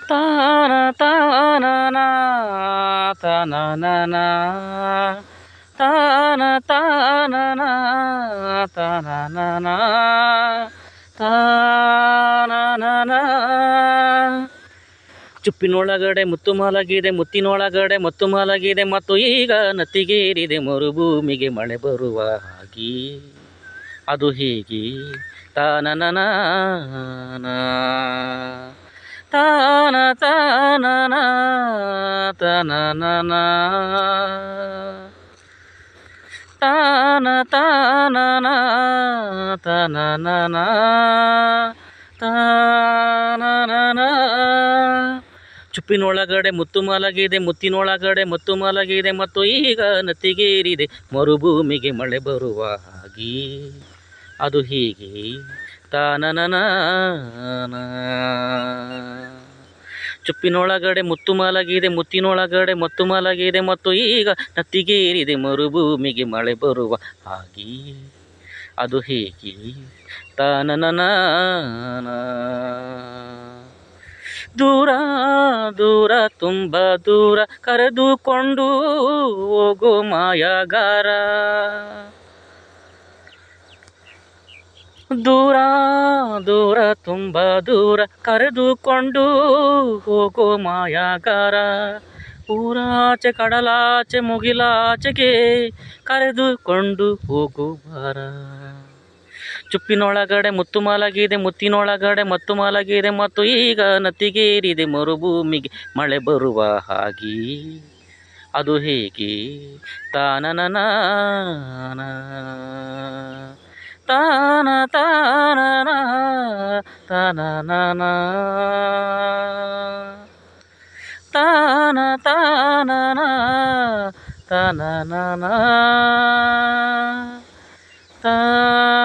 ತಾನ ತಾನನ ತನನನ ತಾನ ತಾನನ ತನನನ ತಾನನನ. ಚುಪ್ಪಿನೊಳಗಡೆ ಮುತ್ತು ಮಲಗಿದೆ, ಮುತ್ತಿನೊಳಗಡೆ ಮತ್ತು ಮಲಗಿದೆ, ಮತ್ತು ಈಗ ನತ್ತಿಗೇರಿದೆ ಮರುಭೂಮಿಗೆ ಮಳೆ ಬರುವ ಹಾಗೆ. ಅದು ಹೇಗೆ? ತಾನನನ ತಾನ ತಾನನ ತನನನ ತಾನ ತಾನನ ತನನನ ತಾನನನ. ಚುಪ್ಪಿನೊಳಗಡೆ ಮುತ್ತು ಮಲಗಿದೆ, ಮುತ್ತಿನೊಳಗಡೆ ಮತ್ತು ಮಲಗಿದೆ, ಮತ್ತು ಈಗ ನತ್ತಿಗೇರಿದೆ ಮರುಭೂಮಿಗೆ ಮಳೆ ಬರುವ ಹಾಗೆ. ಅದು ಹೀಗೆ. ತಾನನನ. ಚುಪ್ಪಿನೊಳಗಡೆ ಮುತ್ತು ಮಲಗಿದೆ, ಮುತ್ತಿನೊಳಗಡೆ ಮತ್ತು ಮಲಗಿದೆ, ಮತ್ತು ಈಗ ನತ್ತಿಗೇರಿದೆ ಮರುಭೂಮಿಗೆ ಮಳೆ ಬರುವ ಹಾಗೆ. ಅದು ಹೇಗೆ? ತಾನನನ. ದೂರ ದೂರ ತುಂಬ ದೂರ ಕರೆದುಕೊಂಡು ಹೋಗೋ ಮಾಯಗಾರ. ದೂರ ದೂರ ತುಂಬ ದೂರ ಕರೆದುಕೊಂಡು ಹೋಗೋ ಮಾಯಗಾರ. ಊರಾಚೆ ಕಡಲಾಚೆ ಮುಗಿಲಾಚೆಗೆ ಕರೆದುಕೊಂಡು ಹೋಗೋ ಬಾರ. ಚುಪ್ಪಿನೊಳಗಡೆ ಮುತ್ತು ಮಲಗಿದೆ, ಮುತ್ತಿನೊಳಗಡೆ ಮತ್ತು ಮಲಗಿದೆ, ಮತ್ತು ಈಗ ನತ್ತಿಗೇರಿದೆ ಮರುಭೂಮಿಗೆ ಮಳೆ ಬರುವ ಹಾಗೆ. ಅದು ಹೇಗೆ? ತಾನನನ ತಾನ ತಾನನ ತನನನ ತಾನ ತಾನನ ತನನನ ತಾ